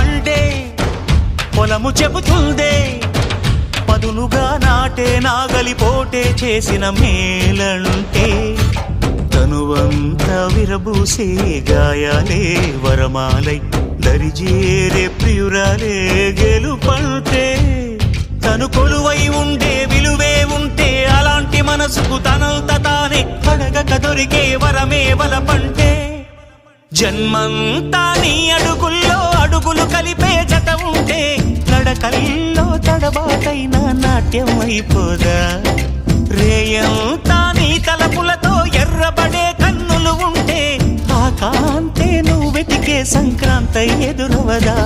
పండే పొలము చెబుతుందే, పదునుగా నాటే నాగలిపోటే చేసిన మేలంటే. తనువంతా విరబూసే గాయాలే వరమాలై దరిజేరే ప్రియురాలే గెలుపంటే. తను కొలువై ఉండే విలువే ఉంటే అలాంటి మనసుకు తనంత తానే అడగక దొరికే వరమే వలపంటే. జన్మంతా నీ అడుగుల్లో అడుగులు కలిపే జత ఉంటే నడకల్లో తడబాటైన నాట్యం అయిపోదా. రేయంతా నీ తలపులతో ఎర్రబడే కన్నులు ఉంటే ఆ కాంతే నువ్వు వెతికే సంక్రాంతి ఎదురవదా.